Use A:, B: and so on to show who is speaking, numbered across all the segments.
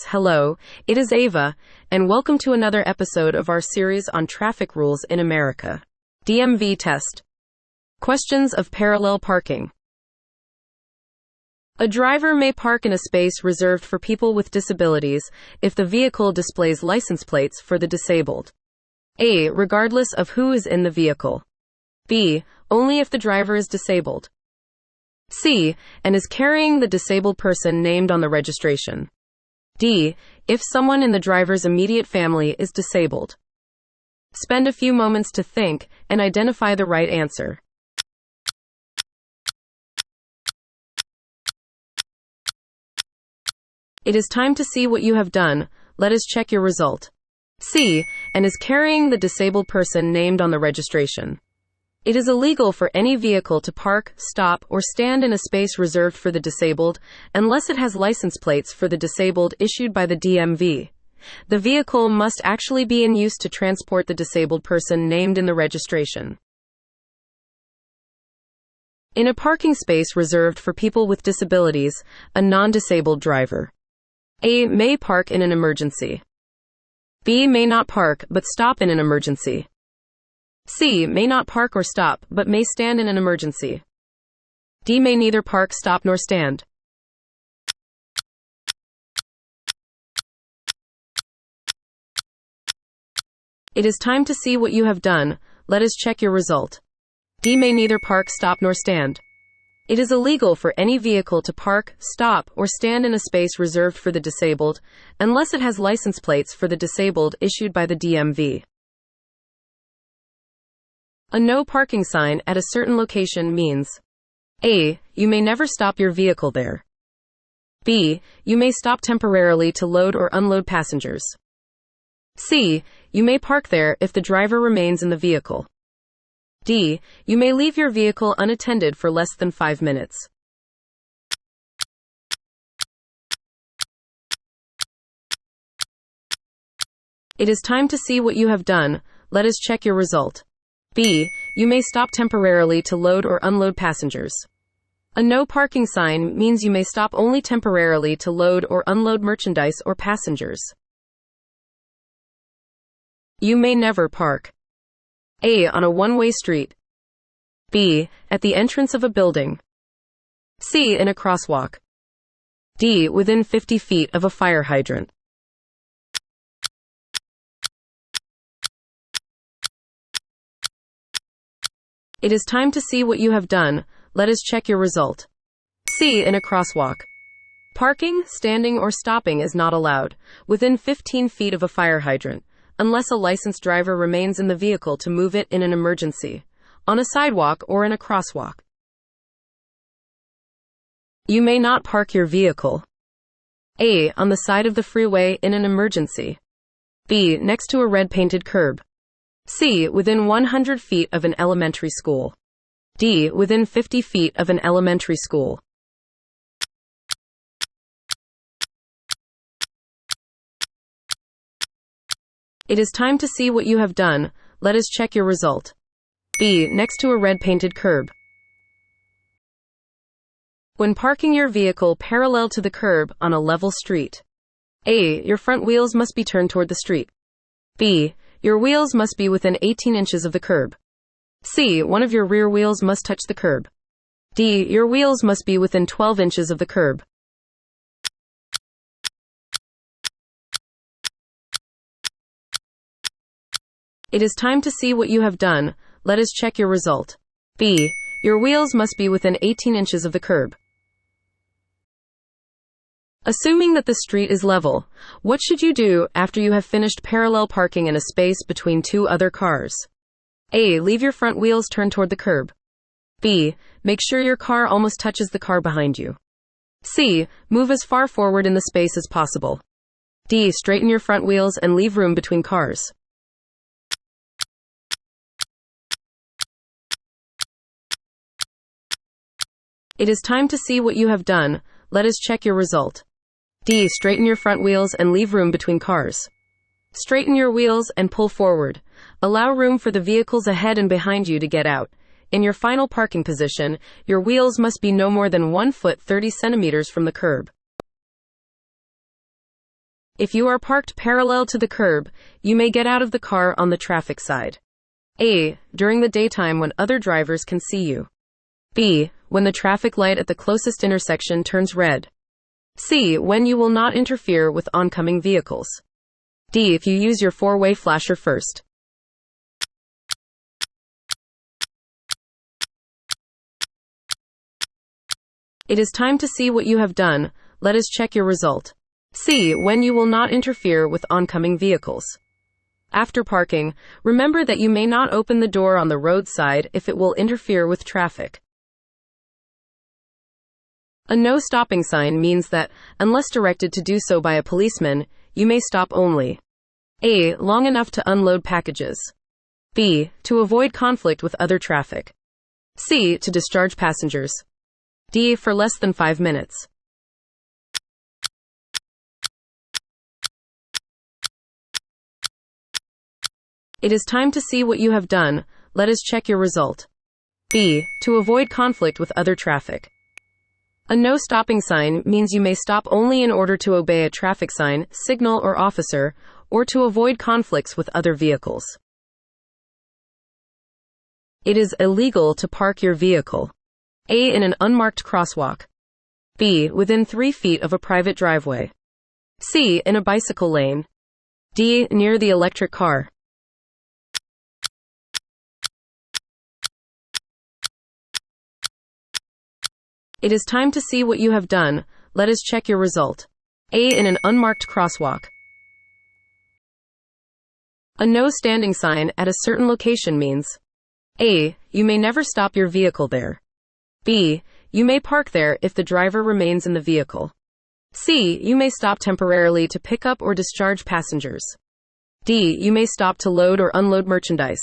A: folks. Hello, it is Ava, and welcome to another episode of our series on traffic rules in America. DMV test. Questions of parallel parking. A driver may park in a space reserved for people with disabilities if the vehicle displays license plates for the disabled. A. Regardless of who is in the vehicle. B. Only if the driver is disabled. C. And is carrying the disabled person named on the registration. D. If someone in the driver's immediate family is disabled. Spend a few moments to think and identify the right answer. It is time to see what you have done. Let us check your result. C. And is carrying the disabled person named on the registration. It is illegal for any vehicle to park, stop, or stand in a space reserved for the disabled unless it has license plates for the disabled issued by the DMV. The vehicle must actually be in use to transport the disabled person named in the registration. In a parking space reserved for people with disabilities, a non-disabled driver. A. May park in an emergency. B. May not park but stop in an emergency. C. May not park or stop, but may stand in an emergency. D. May neither park, stop, nor stand. It is time to see what you have done. Let us check your result. D. May neither park, stop, nor stand. It is illegal for any vehicle to park, stop, or stand in a space reserved for the disabled unless it has license plates for the disabled issued by the DMV. A no parking sign at a certain location means A. You may never stop your vehicle there. B. You may stop temporarily to load or unload passengers. C. You may park there if the driver remains in the vehicle. D. You may leave your vehicle unattended for less than 5 minutes. It is time to see what you have done. Let us check your result. B. You may stop temporarily to load or unload passengers. A no parking sign means you may stop only temporarily to load or unload merchandise or passengers. You may never park. A. On a one-way street. B. At the entrance of a building. C. In a crosswalk. D. Within 50 feet of a fire hydrant. It is time to see what you have done. Let us check your result. C. In a crosswalk. Parking, standing, or stopping is not allowed within 15 feet of a fire hydrant unless a licensed driver remains in the vehicle to move it in an emergency, on a sidewalk, or in a crosswalk. You may not park your vehicle. A. On the side of the freeway in an emergency. B. Next to a red painted curb. C. Within 100 feet of an elementary school. D. Within 50 feet of an elementary school. It is time to see what you have done. Let us check your result. B. Next to a red painted curb. When parking your vehicle parallel to the curb on a level street. A. Your front wheels must be turned toward the street. B. Your wheels must be within 18 inches of the curb. C. One of your rear wheels must touch the curb. D. Your wheels must be within 12 inches of the curb. It is time to see what you have done. Let us check your result. B. Your wheels must be within 18 inches of the curb. Assuming that the street is level, what should you do after you have finished parallel parking in a space between two other cars? A. Leave your front wheels turned toward the curb. B. Make sure your car almost touches the car behind you. C. Move as far forward in the space as possible. D. Straighten your front wheels and leave room between cars. It is time to see what you have done. Let us check your result. D. Straighten your front wheels and leave room between cars. Straighten your wheels and pull forward. Allow room for the vehicles ahead and behind you to get out. In your final parking position, your wheels must be no more than 1 foot 30 centimeters from the curb. If you are parked parallel to the curb, you may get out of the car on the traffic side. A. During the daytime when other drivers can see you. B. When the traffic light at the closest intersection turns red. C. When you will not interfere with oncoming vehicles. D. If you use your four-way flasher first. It is time to see what you have done. Let us check your result. C. When you will not interfere with oncoming vehicles. After parking, remember that you may not open the door on the roadside if it will interfere with traffic. A no stopping sign means that, unless directed to do so by a policeman, you may stop only. A. Long enough to unload packages. B. To avoid conflict with other traffic. C. To discharge passengers. D. For less than 5 minutes. It is time to see what you have done. Let us check your result. B. To avoid conflict with other traffic. A no stopping sign means you may stop only in order to obey a traffic sign, signal, or officer, or to avoid conflicts with other vehicles. It is illegal to park your vehicle. A. In an unmarked crosswalk. B. Within 3 feet of a private driveway. C. In a bicycle lane. D. Near the electric car. It is time to see what you have done. Let us check your result. A. In an unmarked crosswalk. A no standing sign at a certain location means A. You may never stop your vehicle there. B. You may park there if the driver remains in the vehicle. C. You may stop temporarily to pick up or discharge passengers. D. You may stop to load or unload merchandise.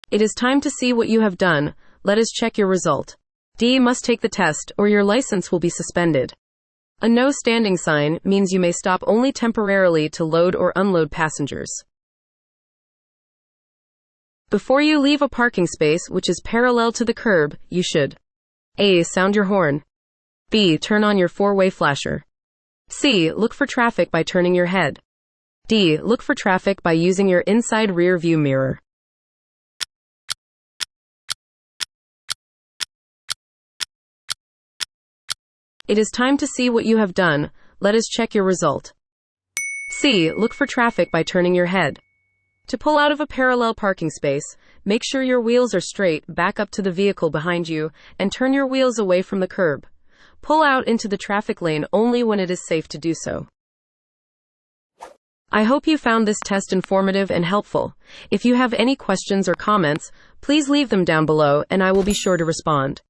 A: It is time to see what you have done. Let us check your result. D. Must take the test or your license will be suspended. A no standing sign means you may stop only temporarily to load or unload passengers. Before you leave a parking space which is parallel to the curb, you should A. Sound your horn. B. Turn on your four-way flasher. C. Look for traffic by turning your head. D. Look for traffic by using your inside rear view mirror. It is time to see what you have done. Let us check your result. C. Look for traffic by turning your head. To pull out of a parallel parking space, make sure your wheels are straight, back up to the vehicle behind you, and turn your wheels away from the curb. Pull out into the traffic lane only when it is safe to do so. I hope you found this test informative and helpful. If you have any questions or comments, please leave them down below and I will be sure to respond.